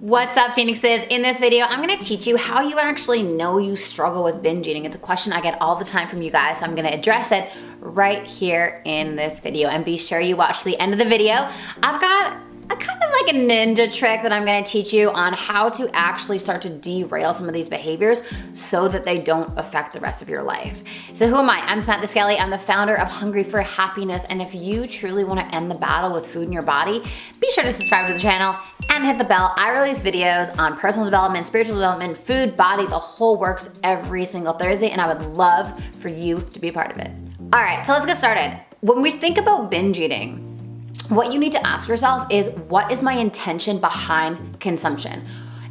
What's up, Phoenixes? In this video, I'm gonna teach you how you actually know you struggle with binge eating. It's a question I get all the time from you guys, so I'm gonna address it right here in this video. And be sure you watch the end of the video. I've got a kind of like a ninja trick that I'm gonna teach you on how to actually start to derail some of these behaviors so that they don't affect the rest of your life. So who am I? I'm Samantha Skelly. I'm the founder of Hungry for Happiness. And if you truly wanna end the battle with food in your body, be sure to subscribe to the channel and hit the bell. I release videos on personal development, spiritual development, food, body, the whole works every single Thursday, and I would love for you to be a part of it. All right, so let's get started. When we think about binge eating, what you need to ask yourself is, what is my intention behind consumption?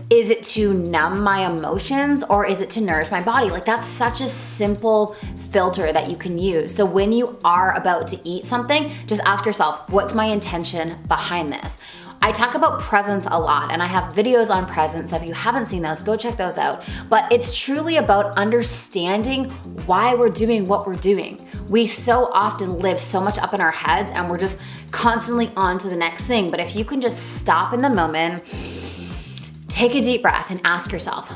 Is it to numb my emotions or is it to nourish my body? Like, that's such a simple filter that you can use. So when you are about to eat something, just ask yourself, what's my intention behind this? I talk about presence a lot and I have videos on presence, so if you haven't seen those, go check those out. But it's truly about understanding why we're doing what we're doing. We so often live so much up in our heads and we're just constantly on to the next thing. But if you can just stop in the moment, take a deep breath and ask yourself,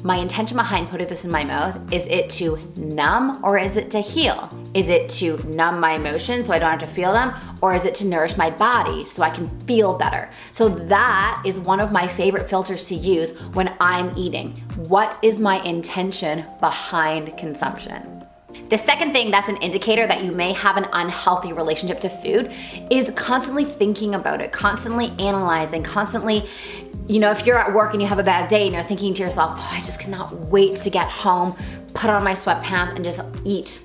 my intention behind putting this in my mouth, is it to numb or is it to heal? Is it to numb my emotions so I don't have to feel them? Or is it to nourish my body so I can feel better? So that is one of my favorite filters to use when I'm eating. What is my intention behind consumption? The second thing that's an indicator that you may have an unhealthy relationship to food is constantly thinking about it, constantly analyzing, constantly, if you're at work and you have a bad day and you're thinking to yourself, oh, I just cannot wait to get home, put on my sweatpants and just eat.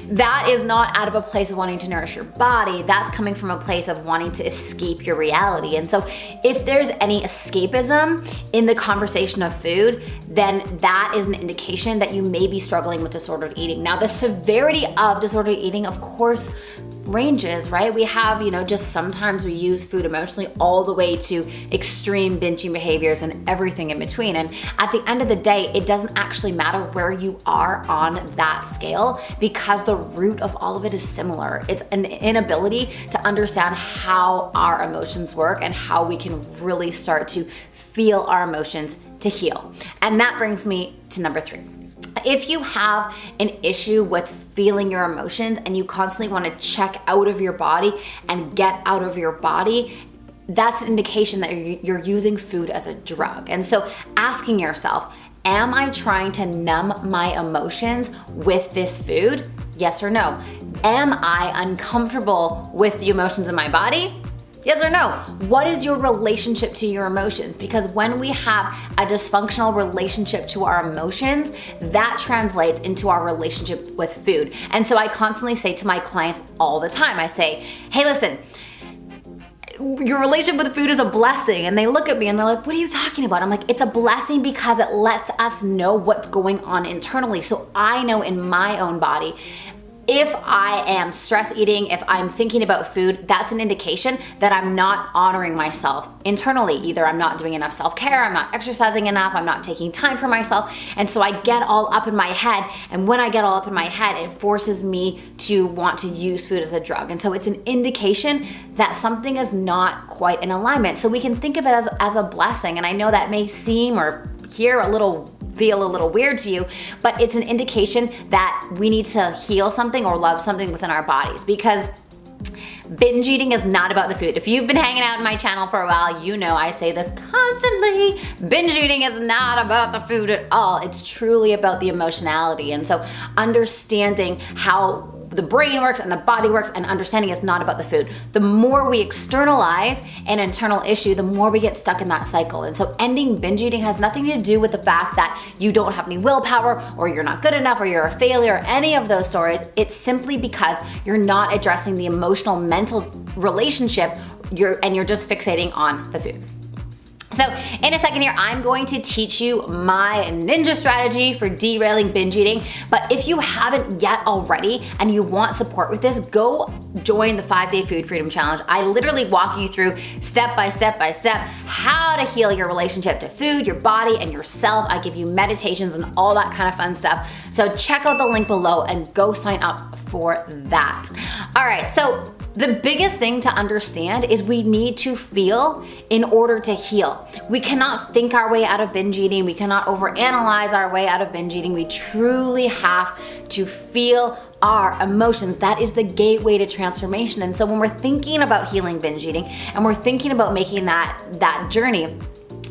That is not out of a place of wanting to nourish your body. That's coming from a place of wanting to escape your reality. And so if there's any escapism in the conversation of food, then that is an indication that you may be struggling with disordered eating. Now, the severity of disordered eating, of course, ranges, right? We have, just sometimes we use food emotionally all the way to extreme binging behaviors and everything in between. And at the end of the day, it doesn't actually matter where you are on that scale because the root of all of it is similar. It's an inability to understand how our emotions work and how we can really start to feel our emotions to heal. And that brings me to number 3. If you have an issue with feeling your emotions and you constantly want to check out of your body and get out of your body, that's an indication that you're using food as a drug. And so asking yourself, am I trying to numb my emotions with this food? Yes or no? Am I uncomfortable with the emotions in my body? Yes or no? What is your relationship to your emotions? Because when we have a dysfunctional relationship to our emotions, that translates into our relationship with food. And so I constantly say to my clients all the time, I say, hey, listen, your relationship with food is a blessing. And they look at me and they're like, what are you talking about? I'm like, it's a blessing because it lets us know what's going on internally. So I know in my own body, if I am stress eating, if I'm thinking about food, that's an indication that I'm not honoring myself internally. Either I'm not doing enough self-care, I'm not exercising enough, I'm not taking time for myself. And so I get all up in my head. And when I get all up in my head, it forces me to want to use food as a drug. And so it's an indication that something is not quite in alignment. So we can think of it as a blessing. And I know that may seem or feel a little weird to you, but it's an indication that we need to heal something or love something within our bodies, because binge eating is not about the food. If you've been hanging out in my channel for a while, you know I say this constantly. Binge eating is not about the food at all. It's truly about the emotionality. And so understanding how the brain works and the body works and understanding it's not about the food. The more we externalize an internal issue, the more we get stuck in that cycle. And so ending binge eating has nothing to do with the fact that you don't have any willpower or you're not good enough or you're a failure or any of those stories. It's simply because you're not addressing the emotional, mental relationship and you're just fixating on the food. So in a second here, I'm going to teach you my ninja strategy for derailing binge eating. But if you haven't yet already and you want support with this, go join the 5-Day Food Freedom Challenge. I literally walk you through step by step how to heal your relationship to food, your body, and yourself. I give you meditations and all that kind of fun stuff. So check out the link below and go sign up for that. All right, so The biggest thing to understand is we need to feel in order to heal. We cannot think our way out of binge eating. We cannot overanalyze our way out of binge eating. We truly have to feel our emotions. That is the gateway to transformation. And so when we're thinking about healing binge eating and we're thinking about making that journey,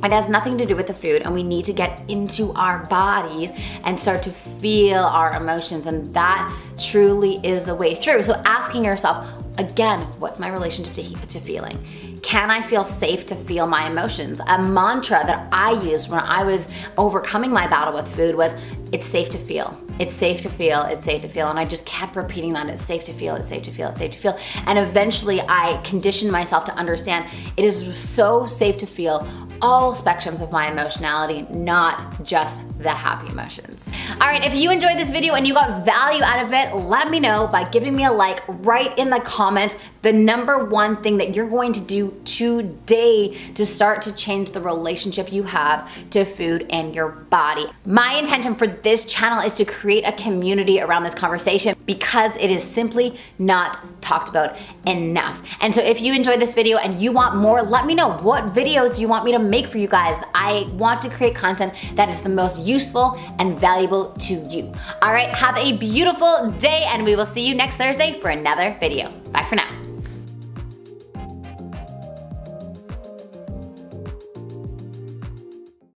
it has nothing to do with the food, and we need to get into our bodies and start to feel our emotions, and that truly is the way through. So asking yourself, again, what's my relationship to feeling? Can I feel safe to feel my emotions? A mantra that I used when I was overcoming my battle with food was, it's safe to feel. It's safe to feel, it's safe to feel. And I just kept repeating that, it's safe to feel, it's safe to feel, it's safe to feel. And eventually I conditioned myself to understand it is so safe to feel all spectrums of my emotionality, not just the happy emotions. All right, if you enjoyed this video and you got value out of it, let me know by giving me a like right in the comments. The number one thing that you're going to do today to start to change the relationship you have to food and your body. My intention for this channel is to create a community around this conversation because it is simply not talked about enough. And so if you enjoyed this video and you want more, let me know. What videos do you want me to make for you guys? I want to create content that is the most useful and valuable to you. All right, have a beautiful day, and we will see you next Thursday for another video. Bye for now.